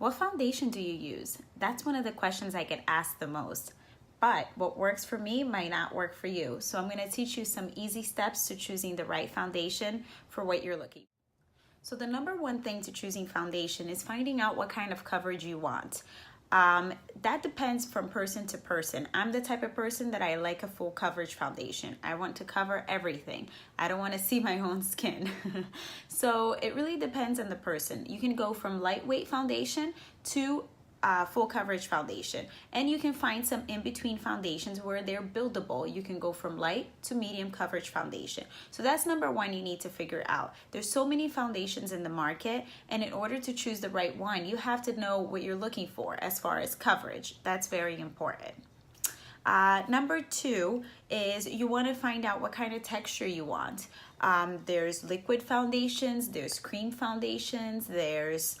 What foundation do you use? That's one of the questions I get asked the most. But what works for me might not work for you. So I'm going to teach you some easy steps to choosing the right foundation for what you're looking for. So the number one thing to choosing foundation is finding out what kind of coverage you want. That depends from person to person. I'm the type of person that I like a full coverage foundation. I want to cover everything. I don't want to see my own skin. So it really depends on the person. You can go from lightweight foundation to full coverage foundation, and you can find some in-between foundations where they're buildable. You can go from light to medium coverage foundation. So that's number one you need to figure out. There's so many foundations in the market, and in order to choose the right one, you have to know what you're looking for as far as coverage. That's very important. Number two is you want to find out what kind of texture you want. There's liquid foundations, there's cream foundations, there's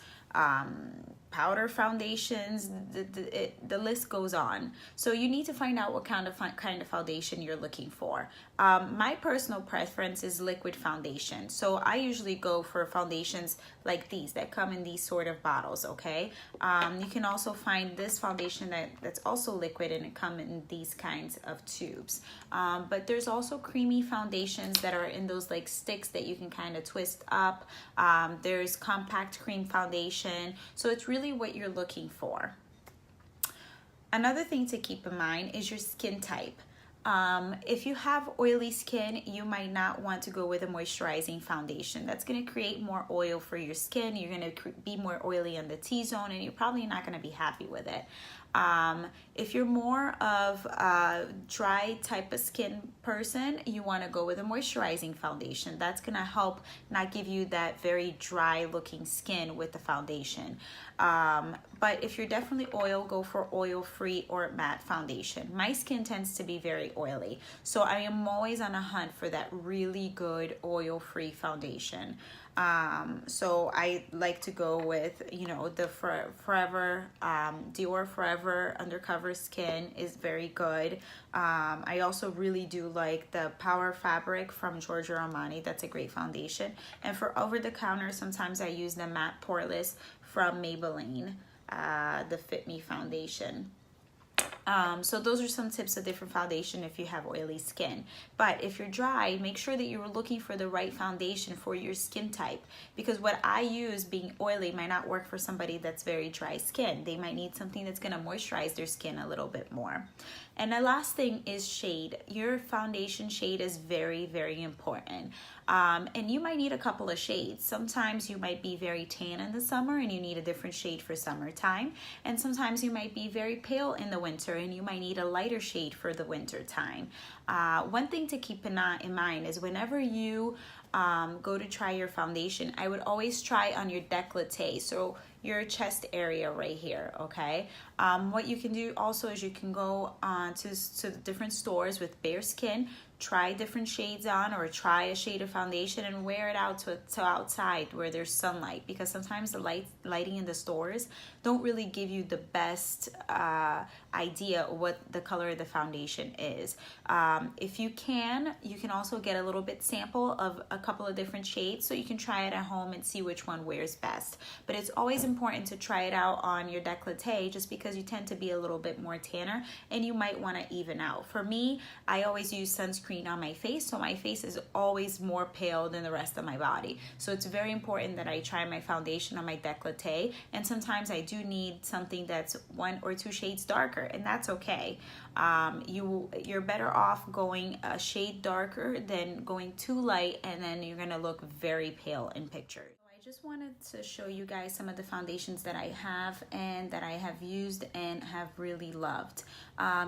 powder foundations, the list goes on. So you need to find out what kind of foundation you're looking for. My personal preference is liquid foundation. So I usually go for foundations like these that come in these sort of bottles, okay? You can also find this foundation that's also liquid and it comes in these kinds of tubes. But there's also creamy foundations that are in those like sticks that you can kind of twist up. There's compact cream foundation. So it's really what you're looking for. Another thing to keep in mind is your skin type. If you have oily skin, you might not want to go with a moisturizing foundation. That's going to create more oil for your skin. You're going to be more oily on the T-zone, and you're probably not going to be happy with it. If you're more of a dry type of skin person, you want to go with a moisturizing foundation. That's going to help not give you that very dry looking skin with the foundation. But if you're definitely oil, go for oil-free or matte foundation. My skin tends to be very oily, so I am always on a hunt for that really good oil-free foundation. So I like to go with, you know, the Forever, Dior Forever Undercover Skin is very good. I also really do like the Power Fabric from Giorgio Armani. That's a great foundation. And for over-the-counter, sometimes I use the Matte Poreless from Maybelline, the Fit Me foundation. So those are some tips of different foundation if you have oily skin. But if you're dry, make sure that you're looking for the right foundation for your skin type, because what I use being oily might not work for somebody that's very dry skin. They might need something that's going to moisturize their skin a little bit more. And the last thing is shade. Your foundation shade is very, very important. And you might need a couple of shades. Sometimes you might be very tan in the summer and you need a different shade for summertime. And sometimes you might be very pale in the winter and you might need a lighter shade for the winter time. One thing to keep in mind is whenever you go to try your foundation, I would always try on your décolleté, so your chest area right here, okay? What you can do also is you can go to different stores with bare skin, try different shades on, or try a shade of foundation and wear it out to outside where there's sunlight, because sometimes the lighting in the stores don't really give you the best idea of what the color of the foundation is. If you can also get a little bit sample of a couple of different shades so you can try it at home and see which one wears best. But it's always important to try it out on your décolleté, just because you tend to be a little bit more tanner and you might want to even out. For me, I always use sunscreen on my face, so my face is always more pale than the rest of my body. So it's very important that I try my foundation on my décolleté, and sometimes I do need something that's 1 or 2 shades darker, and that's okay. You're better off going a shade darker than going too light, and then you're gonna look very pale in pictures. I just wanted to show you guys some of the foundations that I have and that I have used and have really loved.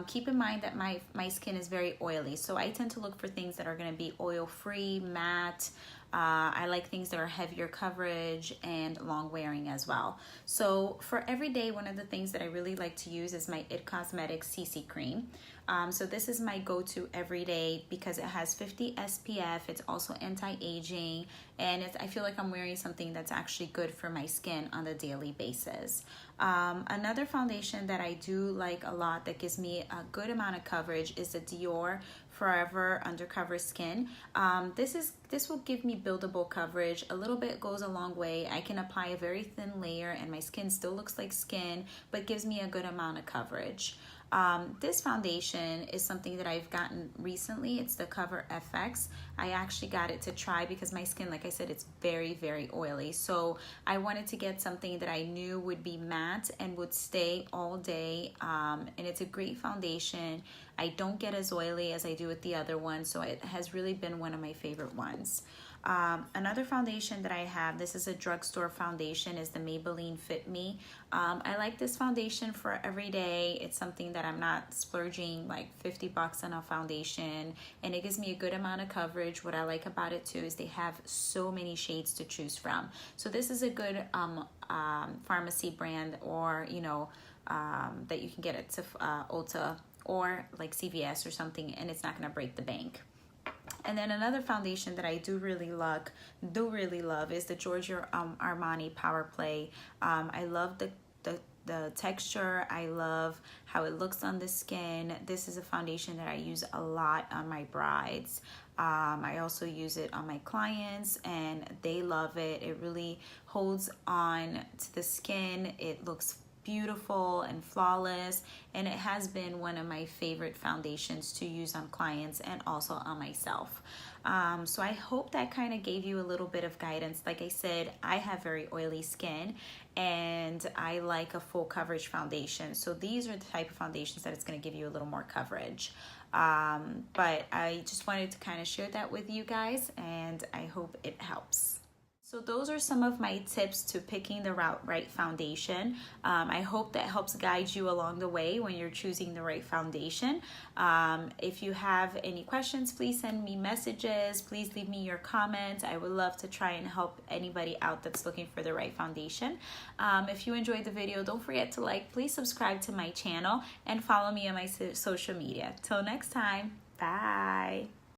Keep in mind that my skin is very oily, so I tend to look for things that are going to be oil-free, matte. I like things that are heavier coverage and long wearing as well. So for every day, one of the things that I really like to use is my IT Cosmetics CC Cream. So this is my go-to every day because it has 50 SPF. It's also anti-aging, and I feel like I'm wearing something that's actually good for my skin on a daily basis. Another foundation that I do like a lot that gives me a good amount of coverage is the Dior Forever Undercover Skin. This will give me buildable coverage. A little bit goes a long way. I can apply a very thin layer and my skin still looks like skin, but gives me a good amount of coverage. This foundation is something that I've gotten recently. It's the Cover FX. I actually got it to try because my skin, like I said, it's very, very oily. So I wanted to get something that I knew would be matte and would stay all day. And it's a great foundation. I don't get as oily as I do with the other one, so it has really been one of my favorite ones. Another foundation that I have, this is a drugstore foundation, is the Maybelline Fit Me. I like this foundation for every day. It's something that I'm not splurging like 50 bucks on a foundation, and it gives me a good amount of coverage. What I like about it too is they have so many shades to choose from. So this is a good pharmacy brand, or that you can get at Ulta or like CVS or something, and it's not gonna break the bank. And then another foundation that I do really love is the Giorgio Armani Power Play. I love the texture. I love how it looks on the skin. This is a foundation that I use a lot on my brides. I also use it on my clients and they love it. It really holds on to the skin. It looks beautiful and flawless, and it has been one of my favorite foundations to use on clients and also on myself. So I hope that kind of gave you a little bit of guidance. Like I said, I have very oily skin and I like a full coverage foundation. So these are the type of foundations that it's going to give you a little more coverage. But I just wanted to kind of share that with you guys, and I hope it helps. So those are some of my tips to picking the right foundation. I hope that helps guide you along the way when you're choosing the right foundation. If you have any questions, please send me messages. Please leave me your comments. I would love to try and help anybody out that's looking for the right foundation. If you enjoyed the video, don't forget to like, please subscribe to my channel and follow me on my social media. Till next time, bye.